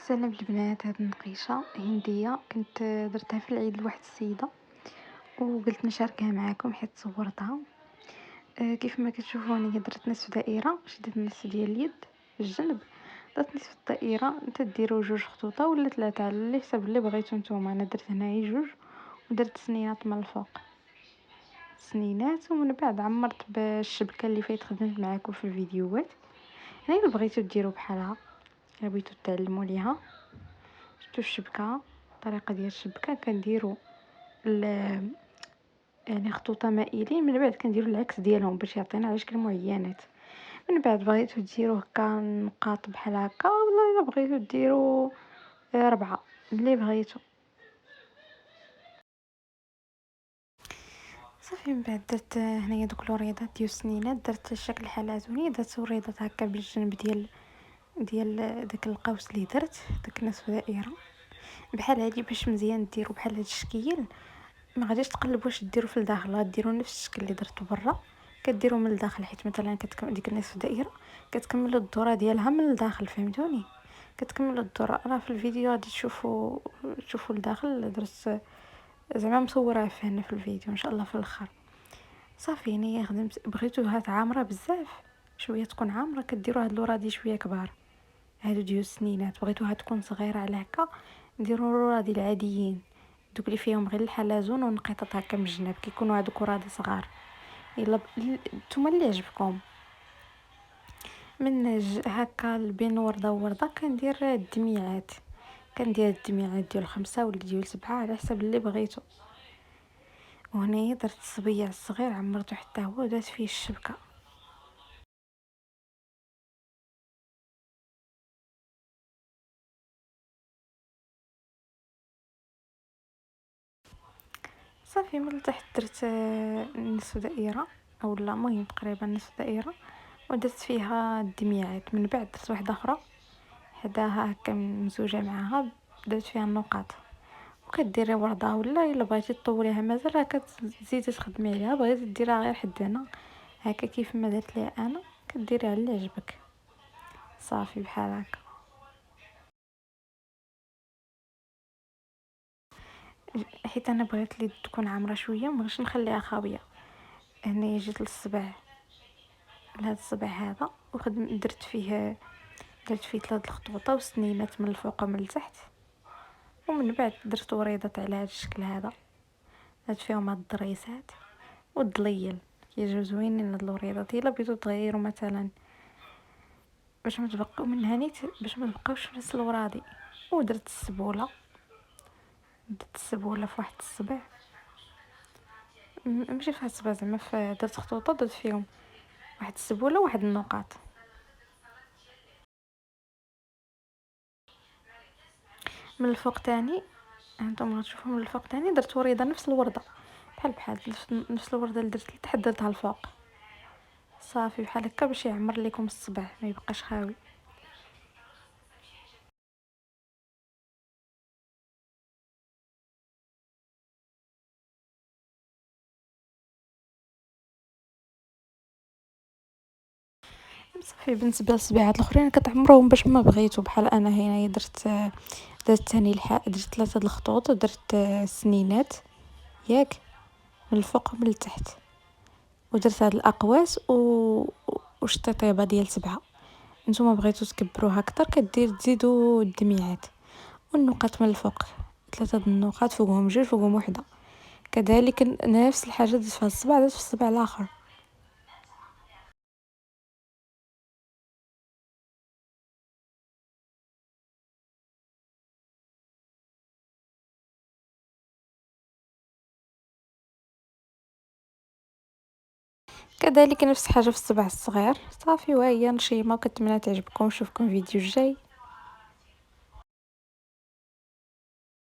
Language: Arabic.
السلام البنات. هاد النقيشة هندية كنت درتها في العيد لواحد السيدة وقلت نشاركها معاكم حيت صورتها. كيف ما كتشوفوا هنايا درت نصف دائرة، شديت النص ديال اليد في الجنب، درت نصف الدائرة. نتا ديروا جوج خطوطة ولا ثلاثة على حسب اللي بغيتو نتوما. انا درت هنايا جوج ودرت سنينات من الفوق، سنينات، ومن بعد عمرت بالشبكة اللي فايت خدمت معاكم في الفيديوهات. هنايا بغيتو ديروا بحالها، بغيتو تعلموا ليها. شفتوا الشبكة؟ الطريقة ديال الشبكة كنديروا يعني خطوطة مائلين، من بعد كنديروا العكس ديالهم باش يعطينا على شكل معينات. من بعد بغيتو ديروا هكا نقاط بحال هكا، ولا الا بغيتو ديروا ربعة اللي بغيتو. صافي من بعد درت هنايا دوك الوريضات ديال السنينات، درت الشكل حلزوني، درت وريضات هكا بالجنب ديال داك القوس اللي درت داك نصف دائرة بحال هادي باش مزيان ديروا بحال هاد الشكل. ما غاديش تقلبوا واش ديروا في الداخل، غديروا نفس الشكل اللي درتو برا كديروا من الداخل، حيت مثلا كتكمل ديك النصف دائره كتكملوا الدوره ديالها من الداخل، فهمتوني؟ كتكملوا الدوره. راه في الفيديو غادي تشوفوا الداخل درت زعما مصوره هنا في الفيديو ان شاء الله في الاخر. صافي هنايا خدمت، بغيتوها عامره بزاف شويه تكون عامره كديروا هاد الورادي شويه كبار. هادو ديال السنينات بغيتوها تكون صغيره على هكا نديروا الورادي العاديين، دوك اللي فيهم غير الحلزون ونقيطات هكا من الجناب كيكونوا هادوك ورادي صغار. يلا نتوما اللي عجبكم. من هكا بين ورده وورده كندير الدميعات، كندير الدميعات ديال 5 ولا ديال 7 على حسب اللي بغيتو. وهنايا درت الصبيع الصغير عمرته حتى هو درت فيه الشبكه. صافي من التحت درت نصف دائره اولا المهم تقريبا نصف دائره، ودرت فيها الدميعات. من بعد درت واحده اخرى حداها هكا مزوجه معاها، درت فيها النقاط. وكديري ورده ولا الا بغيتي تطوليها مازال راه كتزيدي تخدمي عليها، بغيتي ديريها غير حد هنا هكا كيف ما درت ليها انا كديري على اللي عجبك. صافي بحال هكا. حيت انا بغيت لي تكون عامره شويه مبغيتش نخليها خاويه. هنا جيت للصبع، لهذا الصبع هذا، وخدم درت فيه 3 الخطوطه وسنينات من الفوق ومن التحت. ومن بعد درت وريضات على هذا الشكل هذا، درت فيهم هاد الضريسات والضليل. كيجيو زوينين هاد الوريضات. الا بغيتو تغيروا مثلا باش ما تبقاو من هنيت باش ما تبقاوش نفس الورادي. ودرت السبوله، درت السبوله في واحد الصبع، ماشي في واحد الصبع زعما درت خطوطه درت فيهم واحد السبوله وواحد النقاط. من الفوق تاني هانتوما غتشوفوا من الفوق تاني درت وريضه نفس الورده، بحال نفس الورده اللي درت لتحت درتها الفوق. صافي بحال هكا باش يعمر لكم الصبع ما يبقاش خاوي. صافي بالنسبه للصبيعات الاخرين كتعمروهم باش ما بغيتو. بحال انا هنا درت ثاني درت 3 الخطوط ودرت السنينات ياك من الفوق ومن التحت، ودرت هاد الاقواس وشطيطيبه ديال 7. نتوما بغيتو تكبروها اكثر تزيدوا الدميعات والنقاط من الفوق. 3 النقاط فوقهم جوج فوقهم وحده. كذلك نفس الحاجه درت في الصبع درت في الصبع الاخر. كذلك نفس الحاجه في الصبع الصغير. صافي وهي نشيمه وكنتمنى تعجبكم. نشوفكم فيديو الجاي.